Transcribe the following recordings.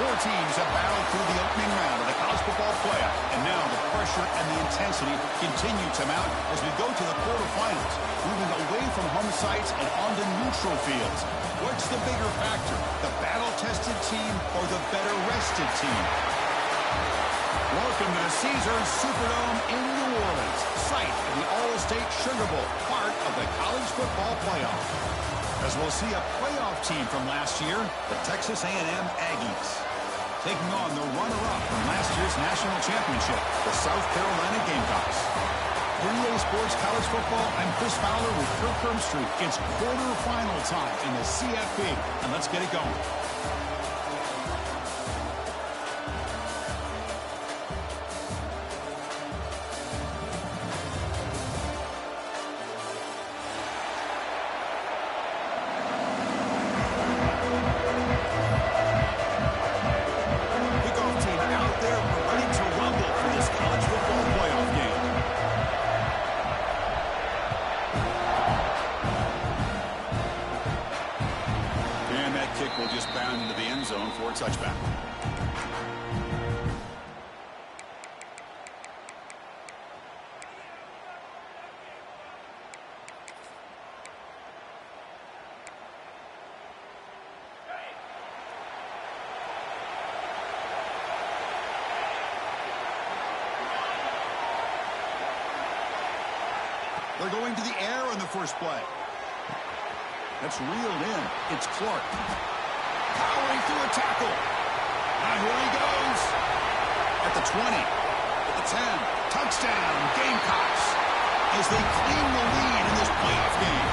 Four teams have battled through the opening round of the college football playoff, and now the pressure and the intensity continue to mount as we go to the quarterfinals, moving away from home sites and onto neutral fields. What's the bigger factor, the battle-tested team or the better-rested team? Welcome to the Caesars Superdome in New Orleans, site of the All-State Sugar Bowl, part of the college football playoff. As we'll see a playoff team from last year, the Texas A&M Aggies, taking on the runner-up from last year's national championship, the South Carolina Gamecocks. For EA Sports College Football, I'm Chris Fowler with Kirk Herbstreit. It's quarterfinal time in the CFP, and let's get it going. Will just bound into the end zone for a touchback. They're going to the air on the first play. That's reeled in. It's Clark. Powering through a tackle. And here he goes. At the 20. At the 10. Touchdown, Gamecocks. As they claim the lead in this playoff game.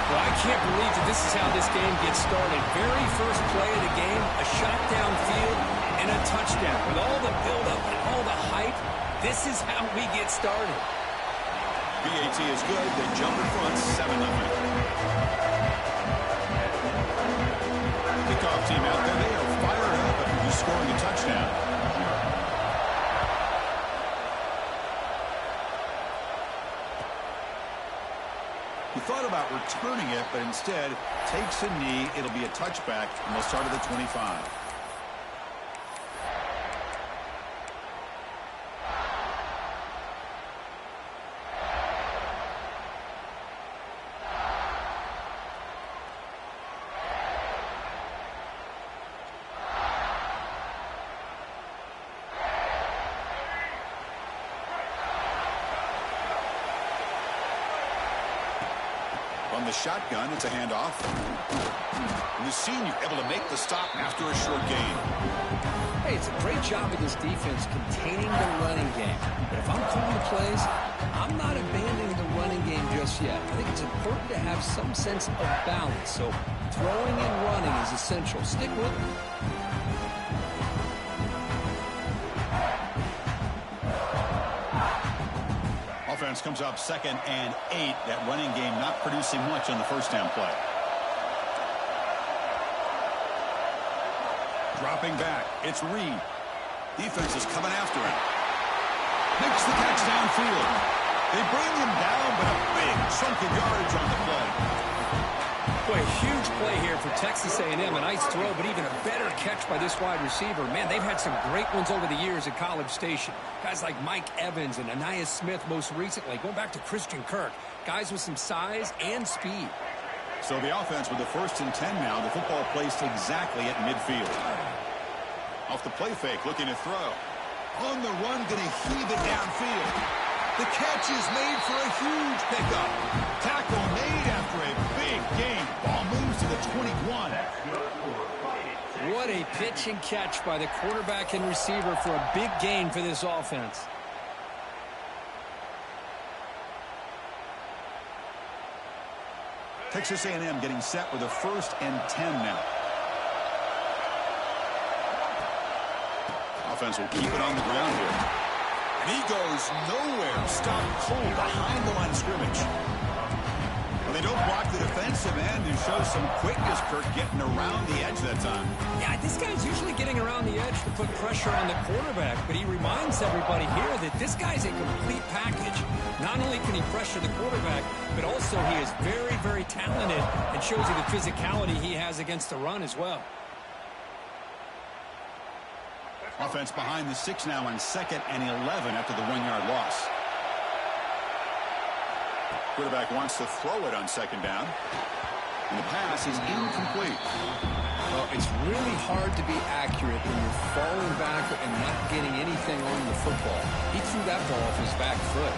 Well, I can't believe that this is how this game gets started. Very first play of the game, a shot downfield, and a touchdown. With all the buildup and all the hype, this is how we get started. BAT is good. They jump in front, 7-0. Kickoff team out there. They are fired up after scoring a touchdown. He thought about returning it, but instead takes a knee. It'll be a touchback, and they'll start at the 25. On the shotgun, it's a handoff. And the senior able to make the stop after a short gain. Hey, it's a great job of this defense containing the running game. But if I'm calling the plays, I'm not abandoning the running game just yet. I think it's important to have some sense of balance. So throwing and running is essential. Stick with it. Offense comes up 2nd and 8. That running game not producing much on the first down play. Dropping back. It's Reed. Defense is coming after him. Makes the catch downfield. They bring him down, but a big chunk of yardage on the play. Boy, huge play here for Texas A&M. A nice throw, but even a better catch by this wide receiver. Man, they've had some great ones over the years at College Station. Guys like Mike Evans and Anais Smith most recently. Going back to Christian Kirk. Guys with some size and speed. So the offense with the 1st and 10 now. The football placed exactly at midfield. Off the play fake, looking to throw. On the run, going to heave it downfield. The catch is made for a huge pickup. Tackle made after a big gain. Ball moves to the 21. What a pitch and catch by the quarterback and receiver for a big gain for this offense. Texas A&M getting set with a 1st and 10 now. Offense will keep it on the ground here. And he goes nowhere. Stopped cold behind the line of scrimmage. Well, they don't block the defensive end and show some quickness, Kirk, getting around the edge that time. Yeah, this guy's usually getting around the edge to put pressure on the quarterback, but he reminds everybody here that this guy's a complete package. Not only can he pressure the quarterback, but also he is very, very talented and shows you the physicality he has against the run as well. Offense behind the 6 now on 2nd and 11 after the 1-yard loss. Quarterback wants to throw it on 2nd down. And the pass is incomplete. Well, it's really hard to be accurate when you're falling back and not getting anything on the football. He threw that ball off his back foot.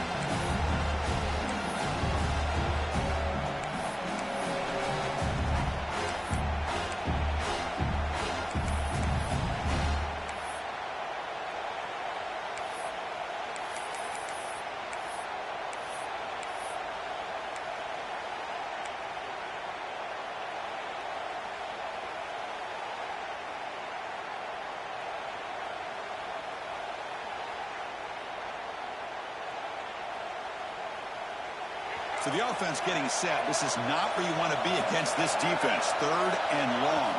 So the offense getting set. This is not where you want to be against this defense. 3rd and long.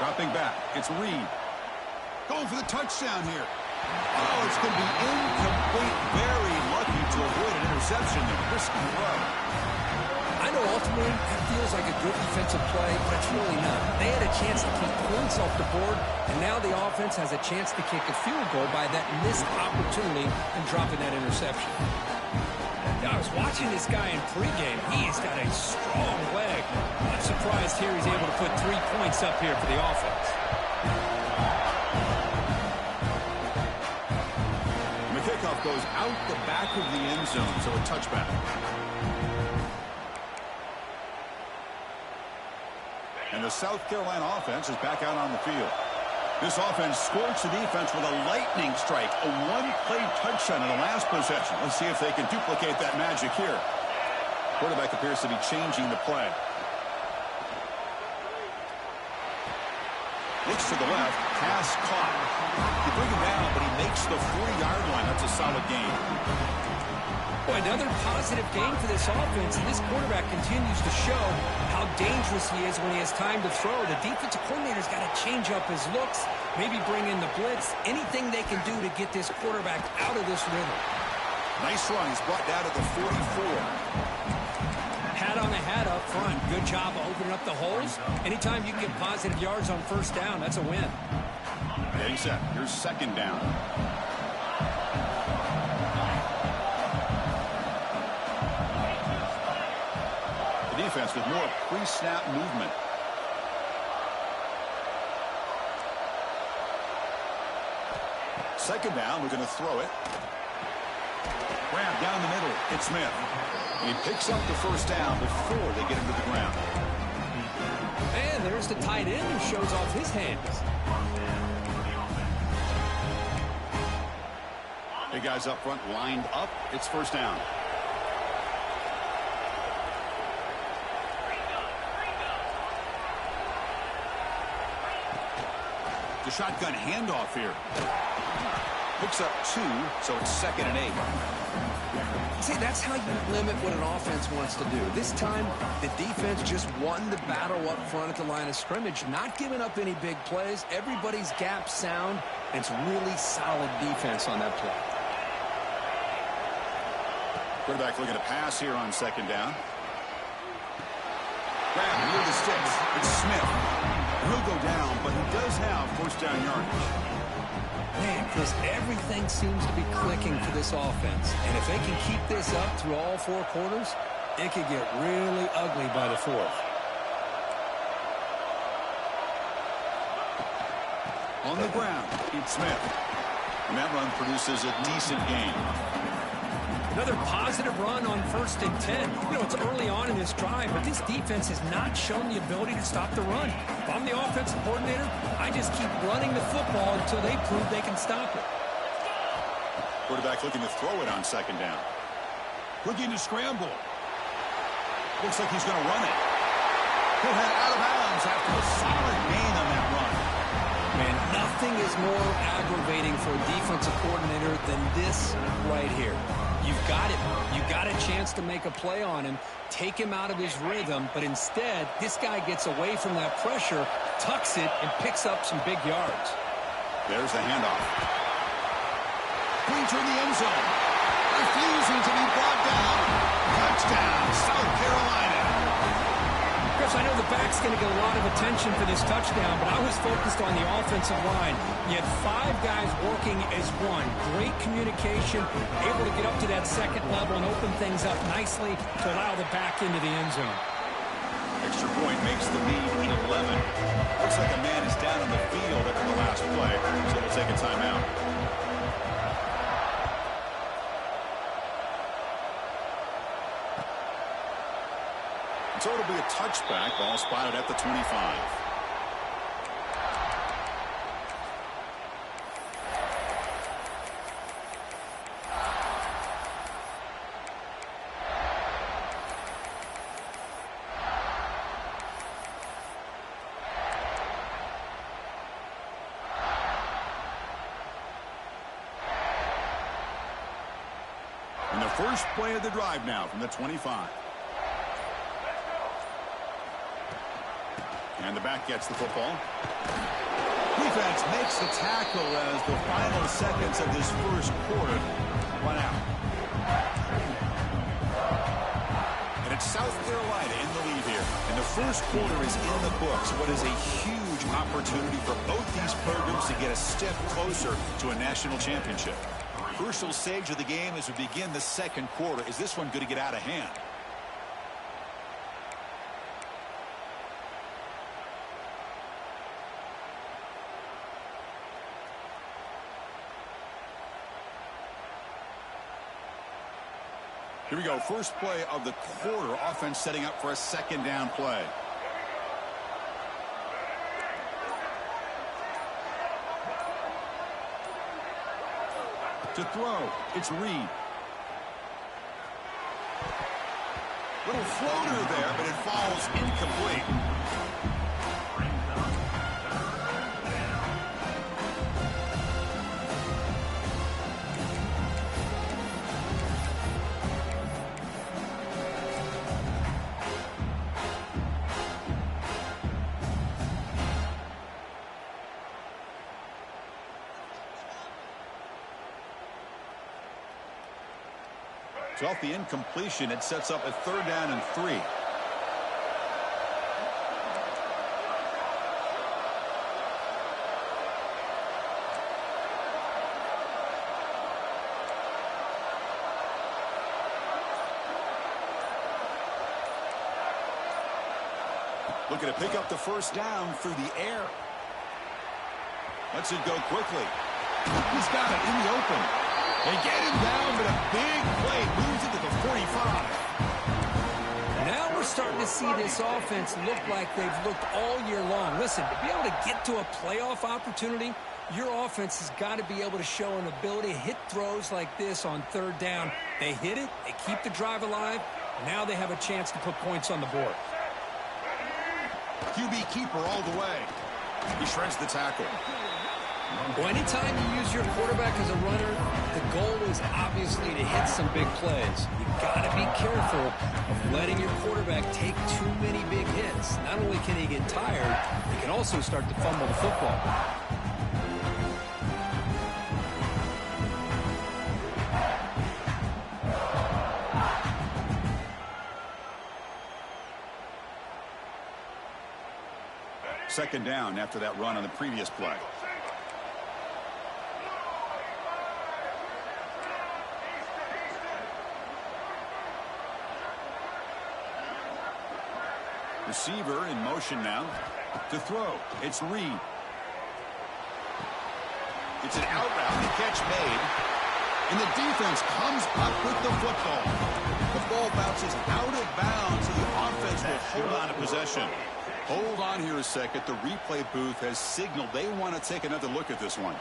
Dropping back. It's Reed. Going for the touchdown here. Oh, it's going to be incomplete. Very lucky to avoid an interception there. Risky throw. I know ultimately that feels like a good defensive play, but it's really not. They had a chance to keep points off the board, and now the offense has a chance to kick a field goal by that missed opportunity and dropping that interception. I was watching this guy in pregame. He has got a strong leg. I'm surprised here he's able to put 3 points up here for the offense. And the kickoff goes out the back of the end zone, so a touchback. And the South Carolina offense is back out on the field. This offense scorched the defense with a lightning strike, a one-play touchdown in the last possession. Let's see if they can duplicate that magic here. Quarterback appears to be changing the play. Looks to the left, pass caught. You bring him down, but he makes the 4-yard line. That's a solid gain. Boy, another positive game for this offense, and this quarterback continues to show how dangerous he is when he has time to throw. The defensive coordinator's got to change up his looks, maybe bring in the blitz, anything they can do to get this quarterback out of this rhythm. Nice run. He's brought down to the 44. Hat on the hat up front. Good job of opening up the holes. Anytime you can get positive yards on 1st down, that's a win. Getting set. Here's 2nd down. Defense with more pre-snap movement. Second down, we're going to throw it. Grab down the middle. It's Smith. He picks up the 1st down before they get him to the ground. And there's the tight end who shows off his hands. Big guys up front lined up. It's 1st down. The shotgun handoff here. Picks up 2, so it's 2nd and 8. See, that's how you limit what an offense wants to do. This time, the defense just won the battle up front at the line of scrimmage, not giving up any big plays. Everybody's gap sound, and it's really solid defense on that play. Quarterback looking to pass here on 2nd down. Grab near the sticks. It's Smith. He'll go down, but he does have 1st down yardage. Man, Chris, everything seems to be clicking for this offense. And if they can keep this up through all 4 quarters, it could get really ugly by the 4th. On the ground, it's Smith. And that run produces a decent gain. Another positive run on 1st and 10. You know, it's early on in this drive, but this defense has not shown the ability to stop the run. If I'm the offensive coordinator, I just keep running the football until they prove they can stop it. Quarterback looking to throw it on 2nd down. Looking to scramble. Looks like he's going to run it. He'll head out of bounds after a solid gain on that run. Man, nothing is more aggravating for a defensive coordinator than this right here. You've got it. You got a chance to make a play on him, take him out of his rhythm, but instead, this guy gets away from that pressure, tucks it, and picks up some big yards. There's the handoff. Pointer in the end zone. Refusing to be brought down. Touchdown, South Carolina. Chris, So I know the back's going to get a lot of attention for this touchdown, but I was focused on the offensive line. You had 5 guys working as one. Great communication, able to get up to that second level and open things up nicely to allow the back into the end zone. Extra point makes the lead 11. Looks like a man is down on the field after the last play, so we'll take a timeout. So it'll be a touchback, ball spotted at the 25. And the first play of the drive now from the 25. And the back gets the football. Defense makes the tackle as the final seconds of this first quarter run out. And it's South Carolina in the lead here. And the first quarter is in the books. What is a huge opportunity for both these programs to get a step closer to a national championship. Crucial stage of the game as we begin the second quarter. Is this one going to get out of hand? Here we go. First play of the quarter. Offense setting up for a second down play. To throw, it's Reed. Little floater there, but it falls incomplete. So off the incompletion, it sets up a 3rd down and 3. Looking to pick up the first down through the air. Lets it go quickly. He's got it in the open. They get him down, but a big play moves it to the 45. Now we're starting to see this offense look like they've looked all year long. Listen, to be able to get to a playoff opportunity, your offense has got to be able to show an ability to hit throws like this on 3rd down. They hit it, they keep the drive alive, now they have a chance to put points on the board. QB keeper all the way. He shreds the tackle. Well, anytime you use your quarterback as a runner, the goal is obviously to hit some big plays. You've got to be careful of letting your quarterback take too many big hits. Not only can he get tired, he can also start to fumble the football. Second down after that run on the previous play. Receiver in motion now to throw. It's Reed. It's an out route. The catch made. And the defense comes up with the football. The ball bounces out of bounds, and the offense will hold on to possession. Hold on here a second. The replay booth has signaled they want to take another look at this one.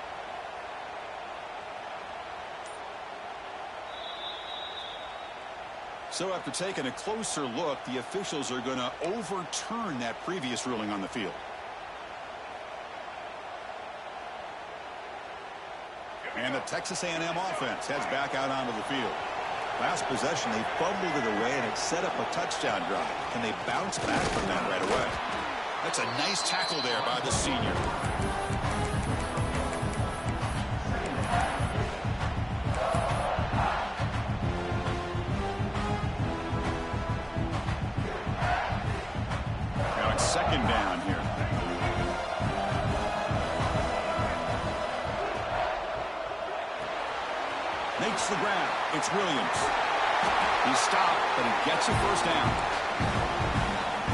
So after taking a closer look, the officials are going to overturn that previous ruling on the field. And the Texas A&M offense heads back out onto the field. Last possession, they fumbled it away, and it set up a touchdown drive. Can they bounce back from that right away? That's a nice tackle there by the senior. second down here. Makes the grab. It's Williams. He stopped, but he gets a first down.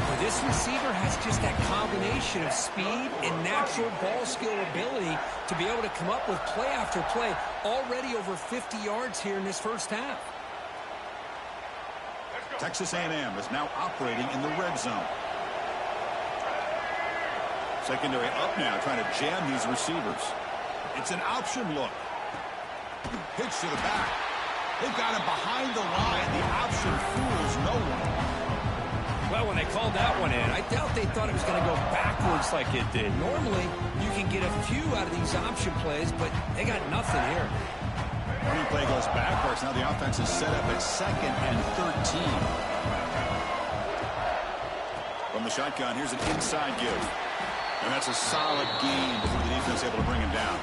Well, this receiver has just that combination of speed and natural ball skill ability to be able to come up with play after play. Already over 50 yards here in this first half. Texas A&M is now operating in the red zone. Secondary up now, trying to jam these receivers. It's an option look. Pitch to the back. They've got him behind the line. The option fools no one. Well, when they called that one in, I doubt they thought it was going to go backwards like it did. Normally, you can get a few out of these option plays, but they got nothing here. Running play goes backwards. Now the offense is set up at 2nd and 13. From the shotgun, here's an inside give. And that's a solid gain before the defense able to bring him down.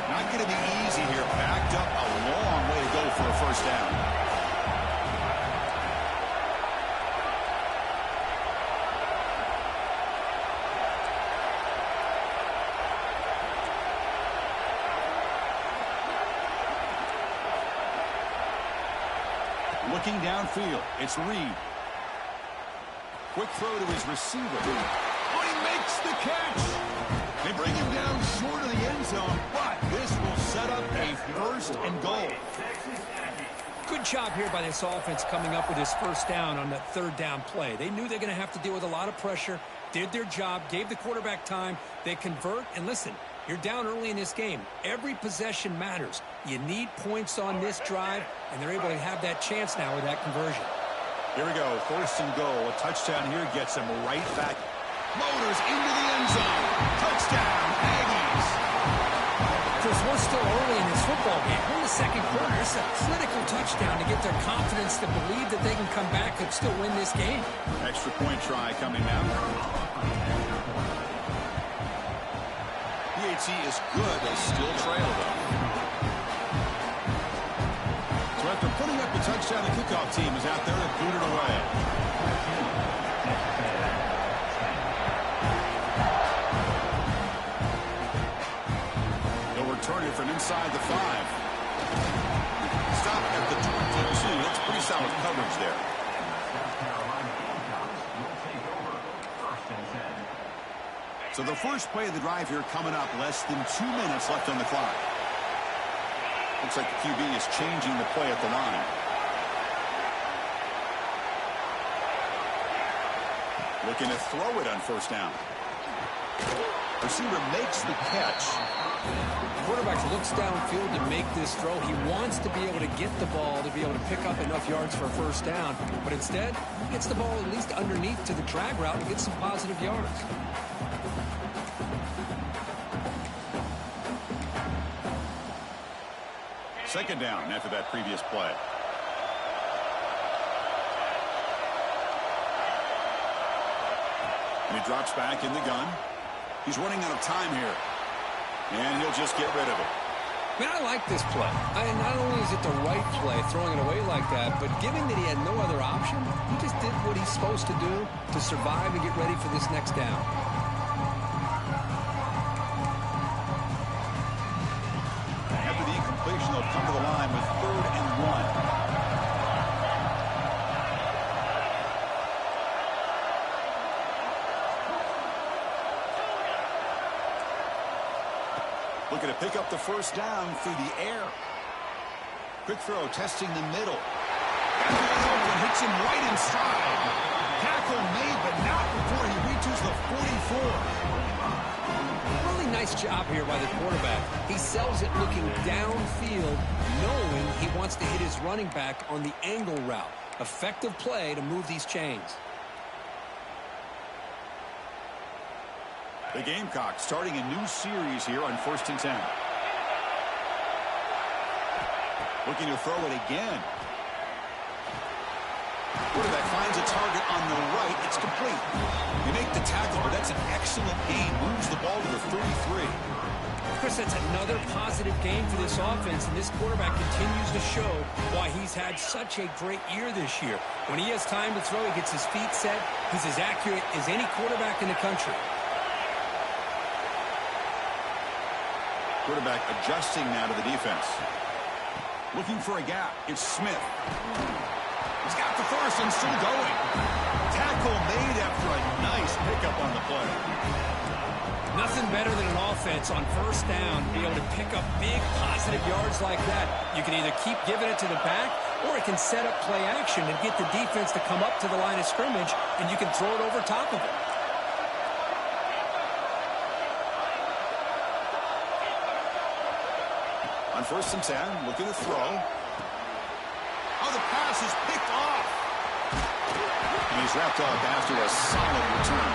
Not going to be easy here. Backed up a long way to go for a first down. Looking downfield, it's Reed. Quick throw to his receiver. Oh, he makes the catch. They bring him down short of the end zone, but this will set up a first and goal. Good job here by this offense coming up with his first down on that third down play. They knew they're going to have to deal with a lot of pressure, did their job, gave the quarterback time. They convert, and listen, you're down early in this game. Every possession matters. You need points on this drive, and they're able to have that chance now with that conversion. Here we go, first and goal. A touchdown here gets him right back. Motors into the end zone. Touchdown, Aggies. Chris, we're still early in this football game. We're in the second quarter. It's a critical touchdown to get their confidence to believe that they can come back and still win this game. Extra point try coming now. PAT is good. They still trail, though. So after putting up the touchdown, the kickoff team is out there to boot it away. They'll return it from inside the 5. Stop at the 22. That's pretty solid coverage there. So the first play of the drive here coming up, less than 2 minutes left on the clock. Looks like the QB is changing the play at the line. Looking to throw it on first down. Receiver makes the catch. The quarterback looks downfield to make this throw. He wants to be able to get the ball to be able to pick up enough yards for a first down. But instead, he gets the ball at least underneath to the drag route and gets some positive yards. Second down after that previous play. And he drops back in the gun. He's running out of time here. And he'll just get rid of it. Man, I like this play. Not only is it the right play, throwing it away like that, but given that he had no other option, he just did what he's supposed to do to survive and get ready for this next down. After the incompletion, they'll come to the line with 3rd and 1. Looking to pick up the first down through the air. Quick throw, testing the middle. And hits him right in stride. Tackle made, but not before he reaches the 44. Really nice job here by the quarterback. He sells it looking downfield, knowing he wants to hit his running back on the angle route. Effective play to move these chains. The Gamecocks starting a new series here on 1st and 10. Looking to throw it again. Quarterback finds a target on the right. It's complete. You make the tackle, but that's an excellent gain. Moves the ball to the 33. Chris, that's another positive game for this offense, and this quarterback continues to show why he's had such a great year this year. When he has time to throw, he gets his feet set. He's as accurate as any quarterback in the country. Quarterback adjusting now to the defense. Looking for a gap. It's Smith. He's got the first and still going. Tackle made after a nice pickup on the play. Nothing better than an offense on first down to be able to pick up big positive yards like that. You can either keep giving it to the back, or it can set up play action and get the defense to come up to the line of scrimmage, and you can throw it over top of it. On 1st and 10, looking to throw. Oh, the pass is picked off. And he's wrapped up after a solid return.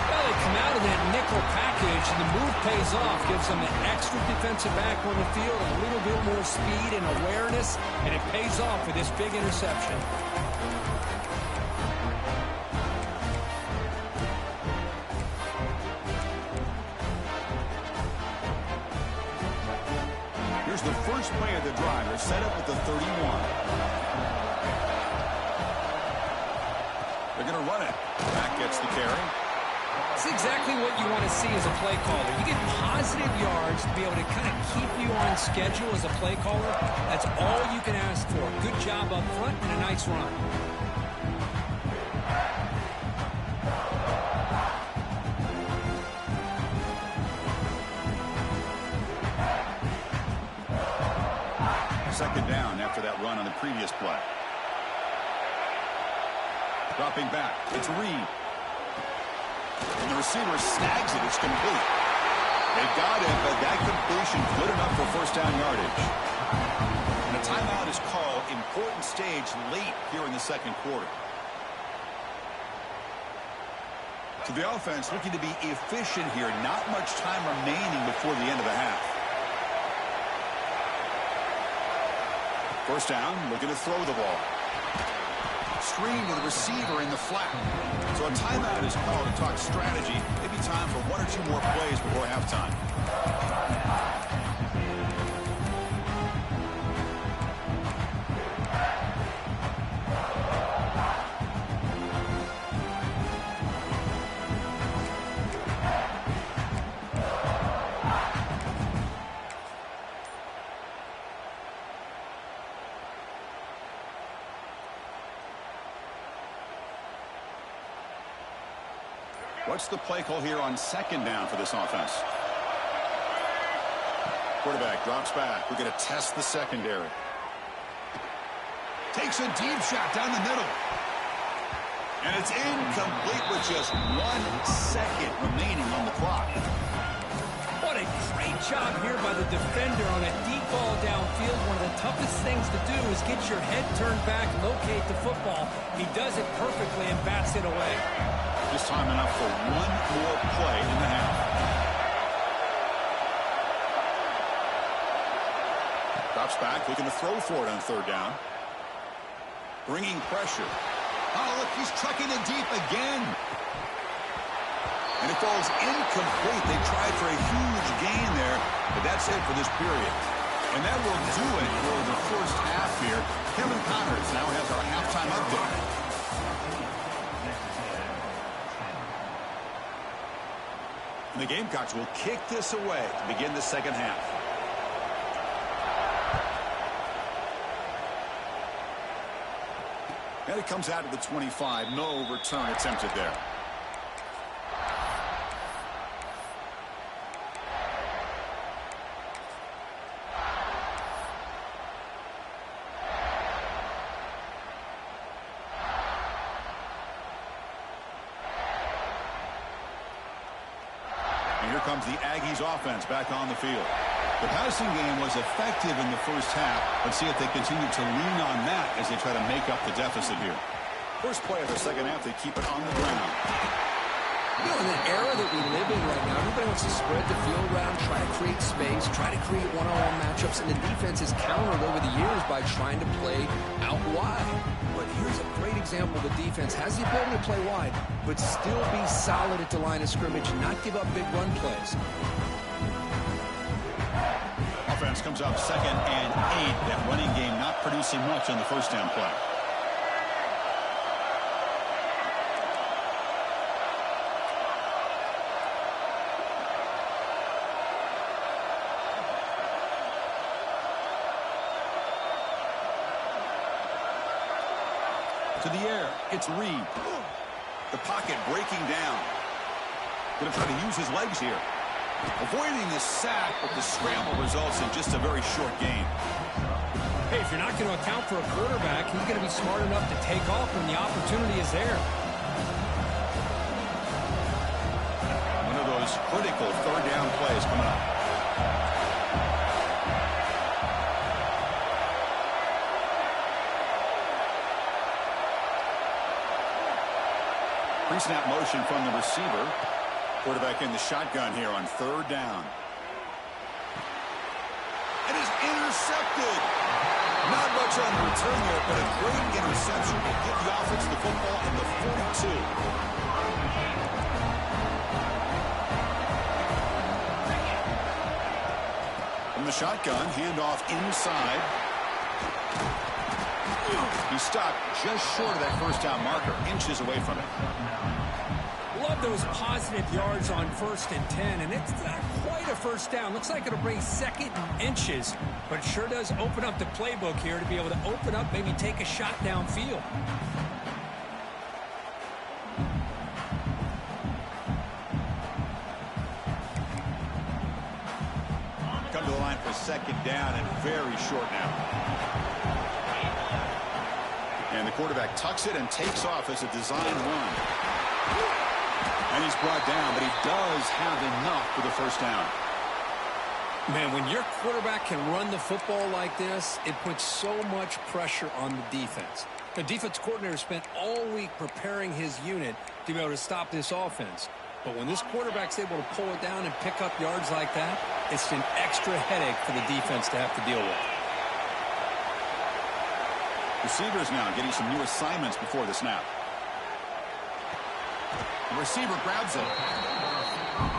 Well, they come out of that nickel package, and the move pays off. Gives them an extra defensive back on the field, a little bit more speed and awareness, and it pays off for this big interception. Here's the first play of the drive. They're set up at the 31. They're going to run it. Back gets the carry. It's exactly what you want to see as a play caller. You get positive yards to be able to kind of keep you on schedule as a play caller. That's all you can ask for. Good job up front and a nice run. Second down after that run on the previous play. Dropping back. It's Reed. And the receiver snags it. It's complete. They got it, but that completion good enough for first down yardage. And a timeout is called. Important stage late here in the second quarter. So the offense looking to be efficient here. Not much time remaining before the end of the half. First down, looking to throw the ball. Screen to the receiver in the flat. So a timeout is called to talk strategy. Maybe time for one or two more plays before halftime. What's the play call here on second down for this offense? Quarterback drops back. We're going to test the secondary. Takes a deep shot down the middle. And it's incomplete with just 1 second remaining on the clock. What a great job here by the defender on a deep ball downfield. One of the toughest things to do is get your head turned back, locate the football. He does it perfectly and bats it away. This time enough for one more play in the half. Drops back, looking to throw for it on third down. Bringing pressure. Oh, look, he's trucking it deep again. And it falls incomplete. They tried for a huge gain there, but that's it for this period. And that will do it for the first half here. Kevin Connors now has our halftime update. The Gamecocks will kick this away to begin the second half. And it comes out of the 25. No return attempted there. Here comes the Aggies offense back on the field. The passing game was effective in the first half. Let's see if they continue to lean on that as they try to make up the deficit here. First play of the second half, they keep it on the ground. You know, in the era that we live in right now, everybody wants to spread the field around, try to create space, try to create one-on-one matchups. matchups, and the defense has countered over the years by trying to play out wide. But here's a great example. The defense has the ability to play wide, but still be solid at the line of scrimmage and not give up big run plays. Offense comes up 2nd and 8. That running game not producing much on the first down play. To the air, it's Reed. The pocket breaking down. Going to try to use his legs here. Avoiding the sack, but the scramble results in just a very short gain. Hey, if you're not going to account for a quarterback, he's going to be smart enough to take off when the opportunity is there. One of those critical third down plays coming up. Pre-snap motion from the receiver. Quarterback in the shotgun here on 3rd down. It is intercepted. Not much on the return there, but a great interception to get the offense the football in the 42. From the shotgun, handoff inside. He stopped just short of that first down marker, inches away from it. Love those positive yards on 1st and 10, and it's not quite a first down. Looks like it'll bring 2nd and inches, but it sure does open up the playbook here to be able to open up, maybe take a shot downfield. Come to the line for 2nd down and very short now. And the quarterback tucks it and takes off as a design run. And he's brought down, but he does have enough for the first down. Man, when your quarterback can run the football like this, it puts so much pressure on the defense. The defense coordinator spent all week preparing his unit to be able to stop this offense. But when this quarterback's able to pull it down and pick up yards like that, it's an extra headache for the defense to have to deal with. Receivers now getting some new assignments before the snap. The receiver grabs it.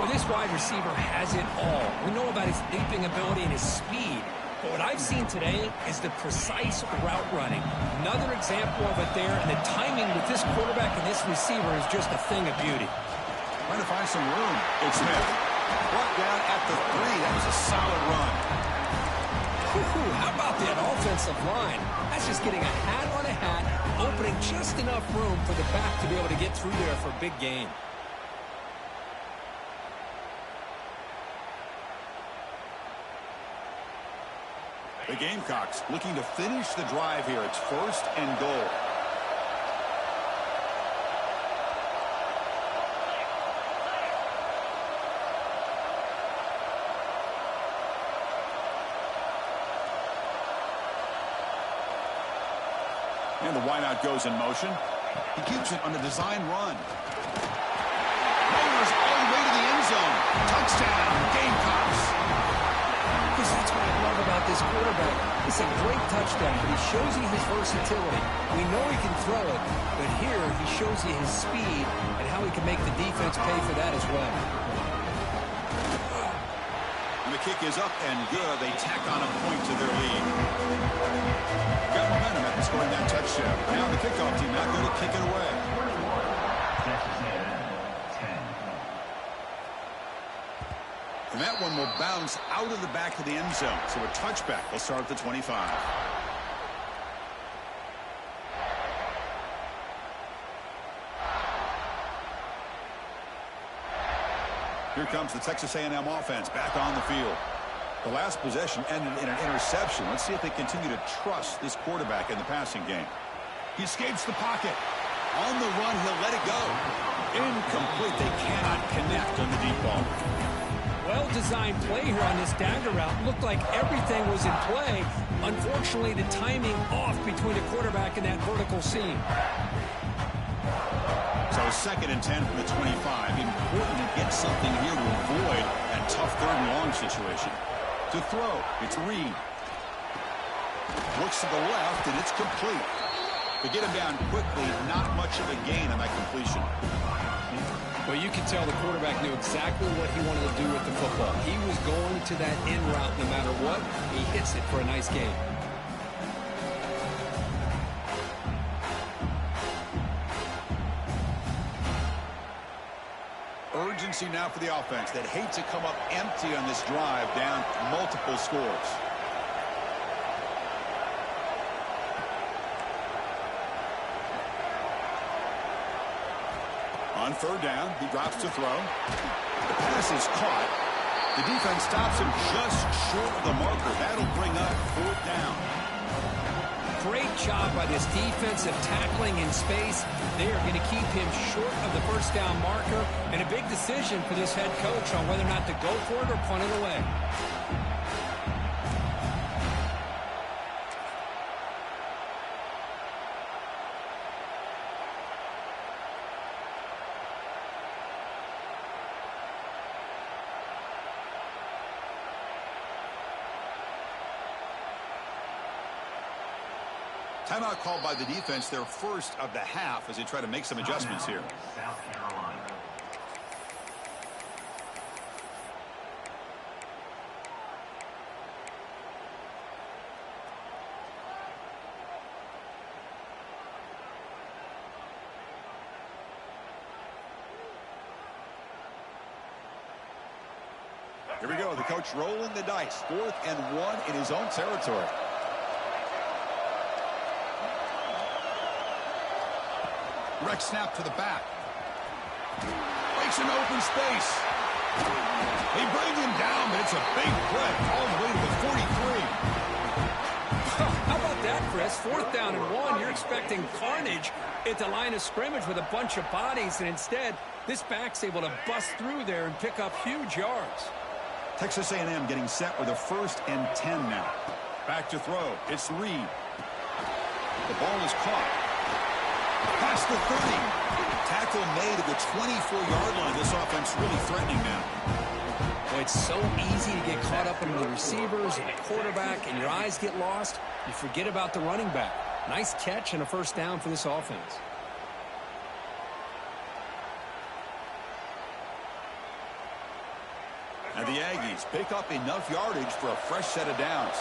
Well, this wide receiver has it all. We know about his leaping ability and his speed. But what I've seen today is the precise route running. Another example of it there, and the timing with this quarterback and this receiver is just a thing of beauty. Trying to find some room. It's Smith. Brought down at the 3. That was a solid run. How about that offensive line? That's just getting a hat on a hat, opening just enough room for the back to be able to get through there for a big gain. The Gamecocks looking to finish the drive here. It's 1st and goal. And the wideout goes in motion. He keeps it on the design run. Mayers all the way to the end zone. Touchdown, Gamecocks. Because that's what I love about this quarterback. It's a great touchdown, but he shows you his versatility. We know he can throw it, but here he shows you his speed and how he can make the defense pay for that as well. And the kick is up and good. They tack on a point to their lead. Got momentum after scoring that touchdown. Now the kickoff team not going to kick it away. And that one will bounce out of the back of the end zone. So a touchback will start at the 25. Here comes the Texas A&M offense back on the field. The last possession ended in an interception. Let's see if they continue to trust this quarterback in the passing game. He escapes the pocket. On the run, he'll let it go. Incomplete. They cannot connect on the deep ball. Well-designed play here on this dagger route. Looked like everything was in play. Unfortunately, the timing off between the quarterback and that vertical seam. So 2nd and 10 from the 25. Important to get something here to avoid that tough 3rd and long situation. To throw, it's Reed. Looks to the left, and it's complete. To get him down quickly, not much of a gain on that completion. Well, you can tell the quarterback knew exactly what he wanted to do with the football. He was going to that in route no matter what. He hits it for a nice gain. Urgency now for the offense that hate to come up empty on this drive, down multiple scores. On third down, he drops to throw. The pass is caught. The defense stops him just short of the marker. That'll bring up fourth down. Great job by this defensive tackling in space. They are going to keep him short of the first down marker. And a big decision for this head coach on whether or not to go for it or punt it away. Timeout called by the defense, their first of the half, as they try to make some adjustments here. South Carolina. Here we go. The coach rolling the dice. 4th and 1 in his own territory. Direct snap to the back. Makes an open space. They bring him down, but it's a big play all the way to the 43. How about that, Chris? 4th down and 1. You're expecting carnage at the line of scrimmage with a bunch of bodies, and instead, this back's able to bust through there and pick up huge yards. Texas A&M getting set with a 1st and 10 now. Back to throw. It's Reed. The ball is caught. Past the 30. Tackle made at the 24-yard line. This offense really threatening now. Well, it's so easy to get caught up in the receivers and the quarterback, and your eyes get lost. You forget about the running back. Nice catch and a 1st down for this offense. And the Aggies pick up enough yardage for a fresh set of downs.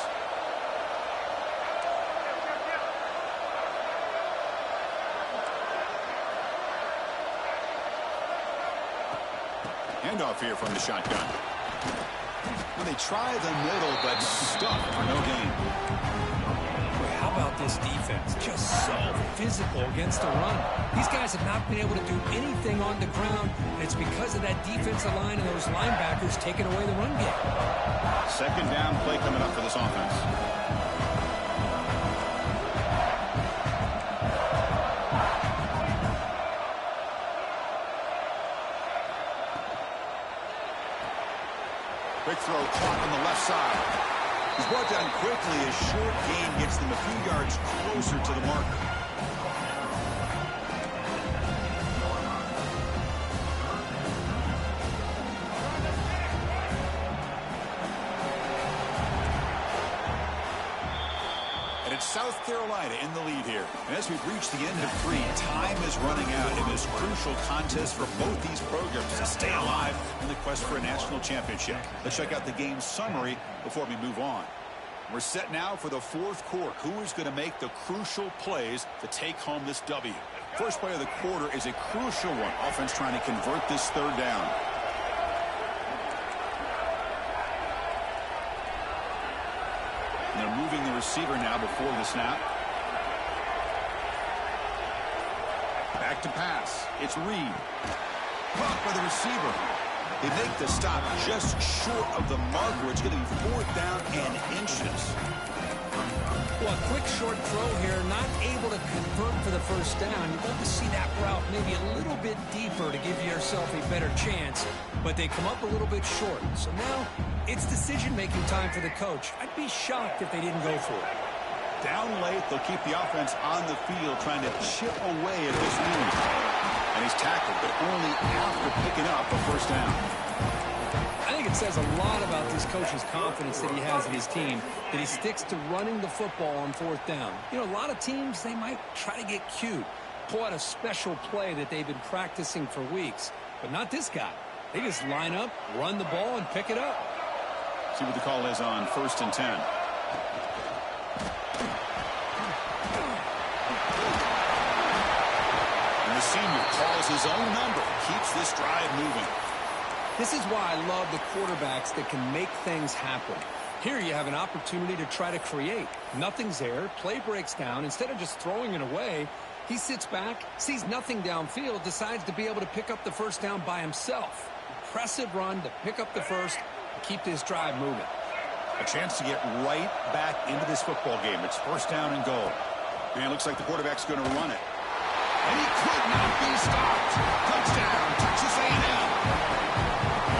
Handoff here from the shotgun. Well, they try the middle, but stuck for no gain. How about this defense? Just so physical against the run. These guys have not been able to do anything on the ground, and it's because of that defensive line and those linebackers taking away the run game. 2nd down play coming up for this offense. Quick throw caught on the left side. He's brought down quickly. A short gain gets them a few yards closer to the marker. And it's South Carolina in the lead here. And as we've reached the end of 3, time is running out in this crucial contest for both these programs to stay alive in the quest for a national championship. Let's check out the game summary before we move on. We're set now for the 4th quarter. Who is going to make the crucial plays to take home this W? First play of the quarter is a crucial one. Offense trying to convert this 3rd down. And they're moving the receiver now before the snap. Back to pass. It's Reed. Caught by the receiver. They make the stop just short of the marker. It's going to be 4th down and inches. Well, a quick short throw here, not able to convert for the 1st down. You'd love to see that route maybe a little bit deeper to give yourself a better chance, but they come up a little bit short. So now it's decision-making time for the coach. I'd be shocked if they didn't go for it. Down late, they'll keep the offense on the field trying to chip away at this lead. And he's tackled, but only after picking up a 1st down. I think it says a lot about this coach's confidence that he has in his team, that he sticks to running the football on fourth down. You know, a lot of teams, they might try to get cute, pull out a special play that they've been practicing for weeks. But not this guy. They just line up, run the ball, and pick it up. See what the call is on 1st and 10. And the senior calls his own number, keeps this drive moving. This is why I love the quarterbacks that can make things happen. Here you have an opportunity to try to create. Nothing's there. Play breaks down. Instead of just throwing it away, he sits back, sees nothing downfield, decides to be able to pick up the first down by himself. Impressive run to pick up the first and keep this drive moving. A chance to get right back into this football game. It's 1st down and goal. And it looks like the quarterback's going to run it. And he could not be stopped. Touchdown, Texas A&M.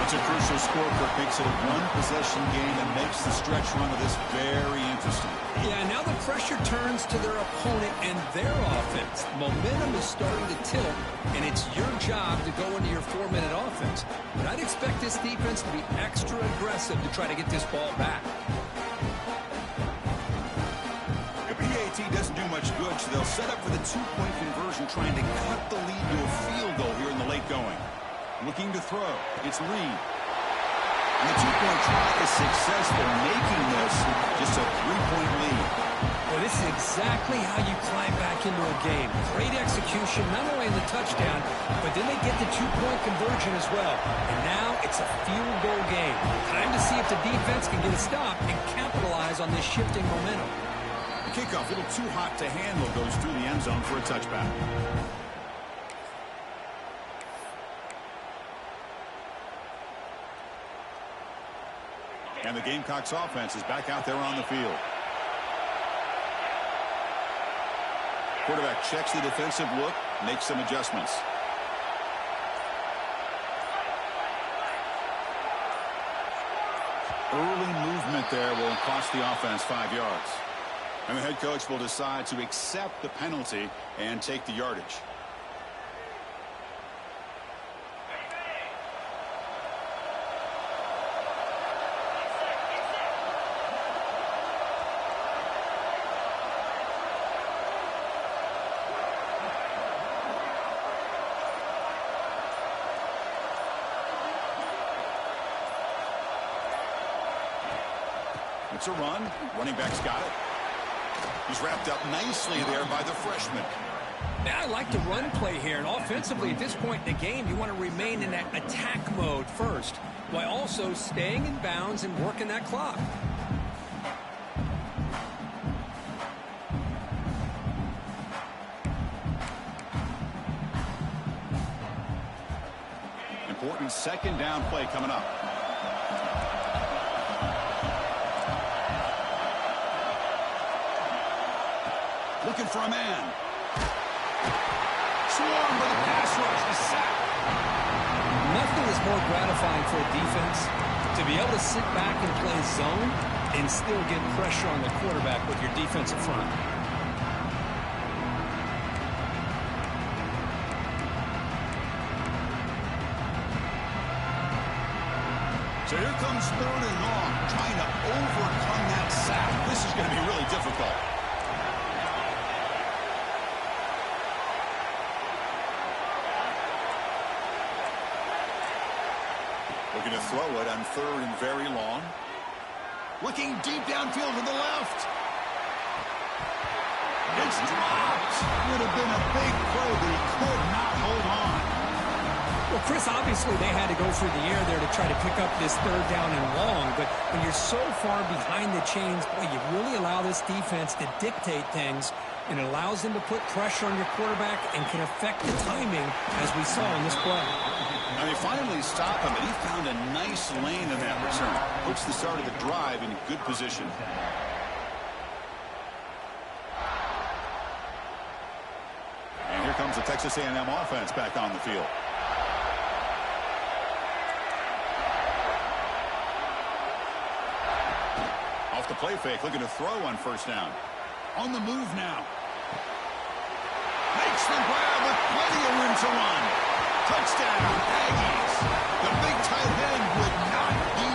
It's a crucial score, Kirk. Makes it a one-possession game and makes the stretch run of this very interesting. Yeah, now the pressure turns to their opponent and their offense. Momentum is starting to tilt, and it's your job to go into your 4-minute offense. But I'd expect this defense to be extra aggressive to try to get this ball back. The PAT doesn't do much good, so they'll set up for the 2-point conversion, trying to cut the lead to a field goal here in the late going. Looking to throw. It's Reed. And the 2-point try is successful, making this just a 3-point lead. Well, this is exactly how you climb back into a game. Great execution, not only in the touchdown, but then they get the 2-point conversion as well. And now it's a field goal game. Time to see if the defense can get a stop and capitalize on this shifting momentum. The kickoff, a little too hot to handle, goes through the end zone for a touchback. And the Gamecocks offense is back out there on the field. Quarterback checks the defensive look, makes some adjustments. Early movement there will cost the offense 5 yards. And the head coach will decide to accept the penalty and take the yardage. It's a run. Running back's got it. He's wrapped up nicely there by the freshman. Now I like the run play here, and offensively at this point in the game, you want to remain in that attack mode first, while also staying in bounds and working that clock. Important 2nd down play coming up. Looking for a man. Swarm with a pass rush, a sack. Nothing is more gratifying for a defense to be able to sit back and play zone and still get pressure on the quarterback with your defensive front. So here comes 3rd and long, trying to overcome that sack. This is going to be really difficult. Looking to throw it on 3rd and very long. Looking deep downfield to the left. It's dropped. Would have been a big play, but he could not hold on. Well, Chris, obviously they had to go through the air there to try to pick up this 3rd down and long, but when you're so far behind the chains, boy, you really allow this defense to dictate things, and it allows them to put pressure on your quarterback and can affect the timing, as we saw in this play. Now they finally stop him, and he found a nice lane in that return. Puts the start of the drive in good position. And here comes the Texas A&M offense back on the field. Off the play fake, looking to throw on 1st down. On the move now. Makes the grab with plenty of room to run. Touchdown, Aggies. The big tight end would not be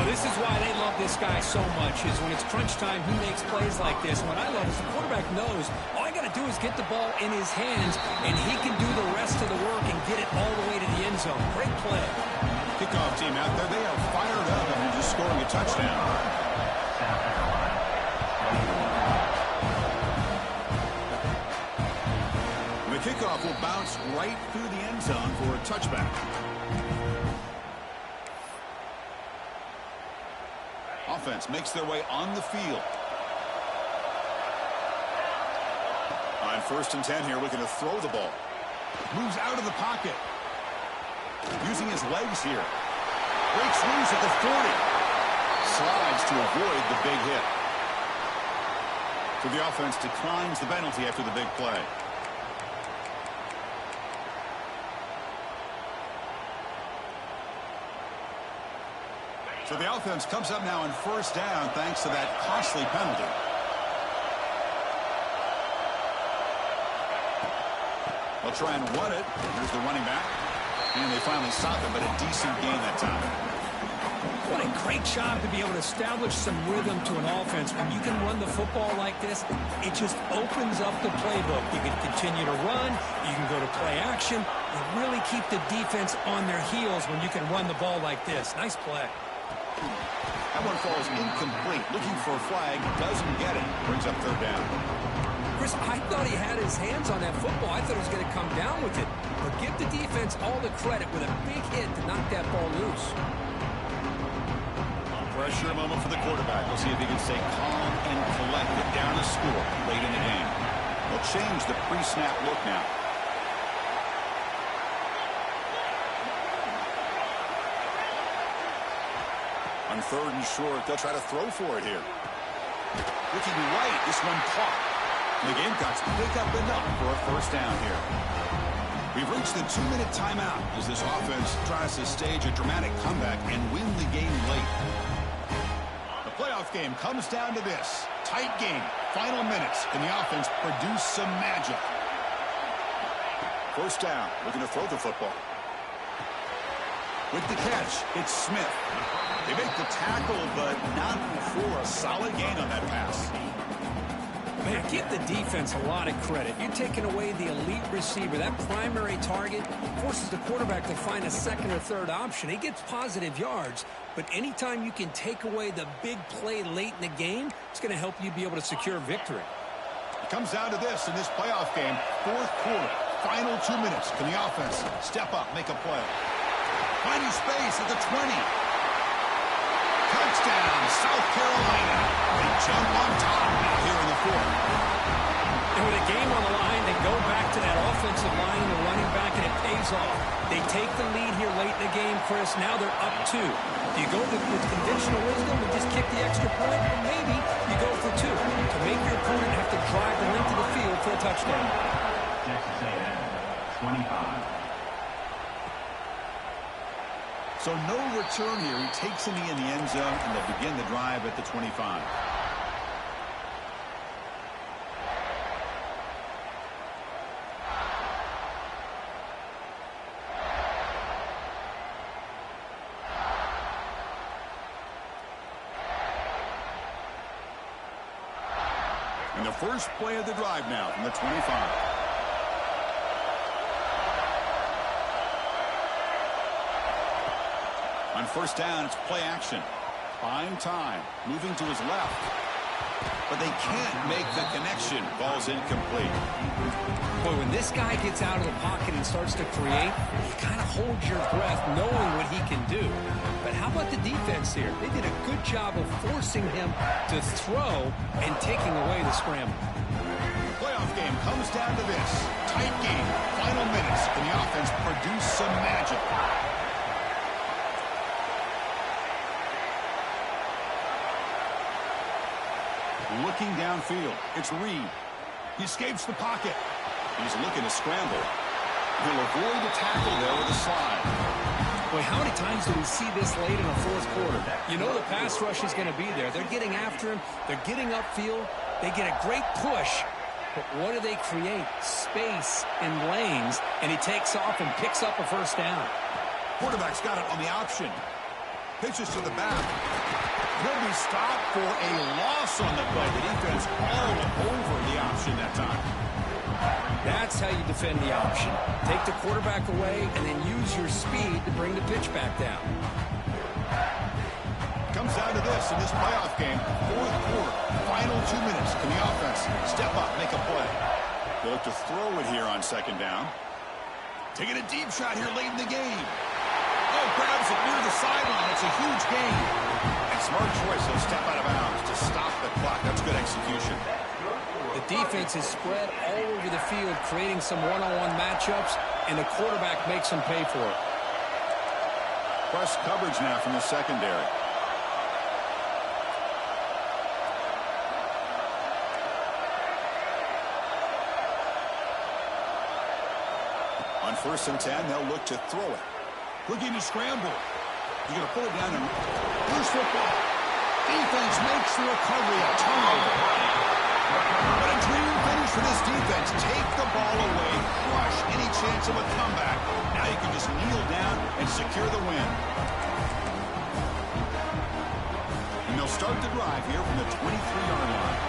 This is why they love this guy so much, is when it's crunch time, he makes plays like this. And what I love is the quarterback knows all I got to do is get the ball in his hands, and he can do the rest of the work and get it all the way to the end zone. Great play. Kickoff team out there, they are fired up and just scoring a touchdown. The kickoff will bounce right through the end zone for a touchback. Offense makes their way on the field. On 1st and 10 here, looking to throw the ball. Moves out of the pocket. Using his legs here. Breaks loose at the 40. Slides to avoid the big hit. So the offense declines the penalty after the big play. So the offense comes up now on 1st down thanks to that costly penalty. They'll try and run it. Here's the running back. And they finally stop it, but a decent gain that time. What a great job to be able to establish some rhythm to an offense. When you can run the football like this, it just opens up the playbook. You can continue to run. You can go to play action. You really keep the defense on their heels when you can run the ball like this. Nice play. That one falls incomplete. Looking for a flag. Doesn't get it. Brings up 3rd down. Chris, I thought he had his hands on that football. I thought he was going to come down with it. But give the defense all the credit with a big hit to knock that ball loose. Pressure moment for the quarterback. We'll see if he can stay calm and collected down a score late in the game. They'll change the pre-snap look now. On 3rd and short, they'll try to throw for it here. Looking right, this one caught. The Gamecocks pick up enough for a 1st down here. We've reached the 2-minute timeout as this offense tries to stage a dramatic comeback and win the game late. The playoff game comes down to this. Tight game, final minutes. Can the offense produce some magic? 1st down, looking to throw the football. With the catch, it's Smith. They make the tackle, but not before a solid gain on that pass. Man, give the defense a lot of credit. You're taking away the elite receiver. That primary target forces the quarterback to find a 2nd or 3rd option. He gets positive yards, but anytime you can take away the big play late in the game, it's going to help you be able to secure victory. It comes down to this in this playoff game. 4th quarter, final 2 minutes. Can the offense step up, make a play? Finding space at the 20. Touchdown, South Carolina. They jump on top now here in the 4th. And with a game on the line, they go back to that offensive line and the running back, and it pays off. They take the lead here late in the game, Chris. Now they're up 2. Do you go with conventional wisdom and just kick the extra point? Or maybe you go for 2 to make your opponent have to drive the length of the field for a touchdown. Texas A&M, 25. So no return here. He takes the knee in the end zone, and they'll begin the drive at the 25. And the first play of the drive now from the 25. On 1st down, it's play action. Buying time. Moving to his left. But they can't make the connection. Ball's incomplete. Boy, when this guy gets out of the pocket and starts to create, you kind of hold your breath knowing what he can do. But how about the defense here? They did a good job of forcing him to throw and taking away the scramble. Playoff game comes down to this. Tight game. Final minutes. Can the offense produce some magic? Looking downfield. It's Reed. He escapes the pocket. He's looking to scramble. He'll avoid the tackle there with a slide. Boy, how many times do we see this late in the 4th quarter? You know the pass rush is going to be there. They're getting after him. They're getting upfield. They get a great push. But what do they create? Space and lanes. And he takes off and picks up a 1st down. Quarterback's got it on the option. Pitches to the back. He'll be stopped for a loss on the play. The defense all over the option that time. That's how you defend the option. Take the quarterback away and then use your speed to bring the pitch back down. Comes down to this in this playoff game. Fourth quarter, final 2 minutes. Can the offense step up, make a play? They look to throw it here on second down. Taking a deep shot here late in the game. Oh, grabs it near the sideline. It's a huge gain. And smart choice. He'll step out of bounds to stop the clock. That's good execution. The defense is spread all over the field, creating some one-on-one matchups, and the quarterback makes them pay for it. Press coverage now from the secondary. On 1st and 10, they'll look to throw it. Looking to scramble. He's going to pull it down and loose football. Defense makes the recovery, a turnover. But a dream finish for this defense. Take the ball away, crush any chance of a comeback. Now you can just kneel down and secure the win. And they'll start the drive here from the 23-yard line.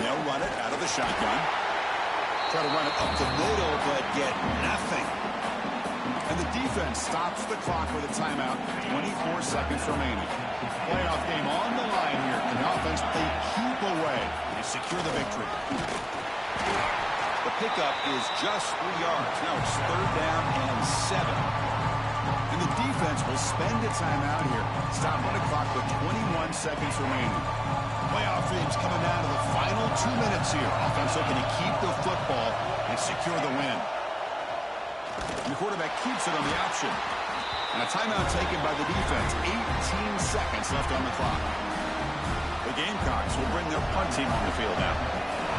They'll run it out of the shotgun. Try to run it up the middle, but get nothing. And the defense stops the clock with a timeout. 24 seconds remaining. Playoff game on the line here. And the offense they keep away and secure the victory. The pickup is just 3 yards. Now it's 3rd down and 7. And the defense will spend a timeout here. Stop on the clock with 21 seconds remaining. Playoff dreams coming down to the final 2 minutes here. Offense looking to keep the football and secure the win. And the quarterback keeps it on the option. And a timeout taken by the defense. 18 seconds left on the clock. The Gamecocks will bring their punt team on the field now.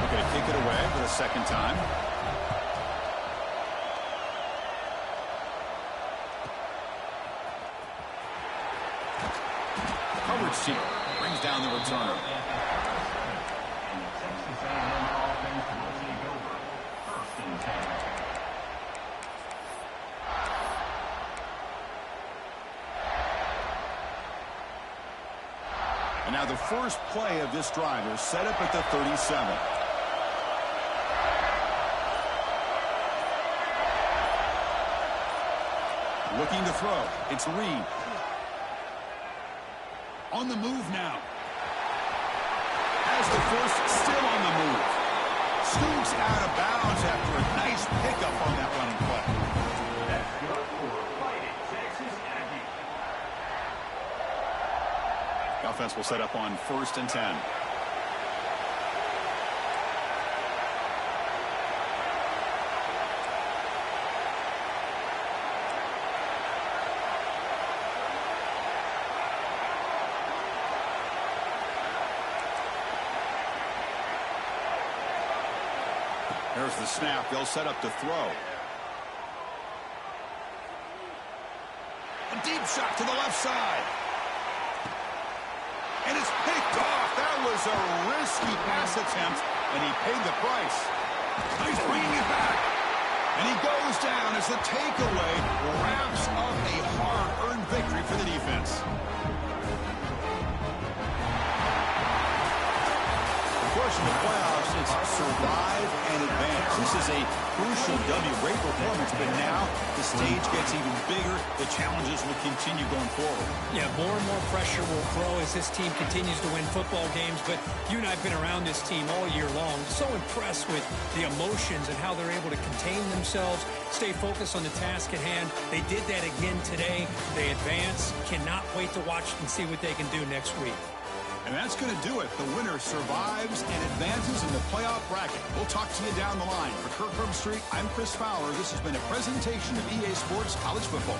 They're going to kick it away for the second time. Coverage team brings down the returner. And now the first play of this drive is set up at the 37. Looking to throw. It's Reed. On the move now. Has the first, still on the move. Scoots out of bounds after a nice pickup on that running play. That's good for Fighting Texas Aggies. The offense will set up on 1st and 10. There's the snap. They'll set up to throw. A deep shot to the left side. And it's picked off. That was a risky pass attempt, and he paid the price. He's bringing it back. And he goes down as the takeaway wraps up a hard-earned victory for the defense. Of course, in the playoffs, it's survive and advance. This is a crucial W. Great performance, but now the stage gets even bigger. The challenges will continue going forward. Yeah, more and more pressure will grow as this team continues to win football games, but you and I have been around this team all year long. So impressed with the emotions and how they're able to contain themselves, stay focused on the task at hand. They did that again today. They advance. Cannot wait to watch and see what they can do next week. And that's going to do it. The winner survives and advances in the playoff bracket. We'll talk to you down the line. For Kirk Herbstreit, I'm Chris Fowler. This has been a presentation of EA Sports College Football.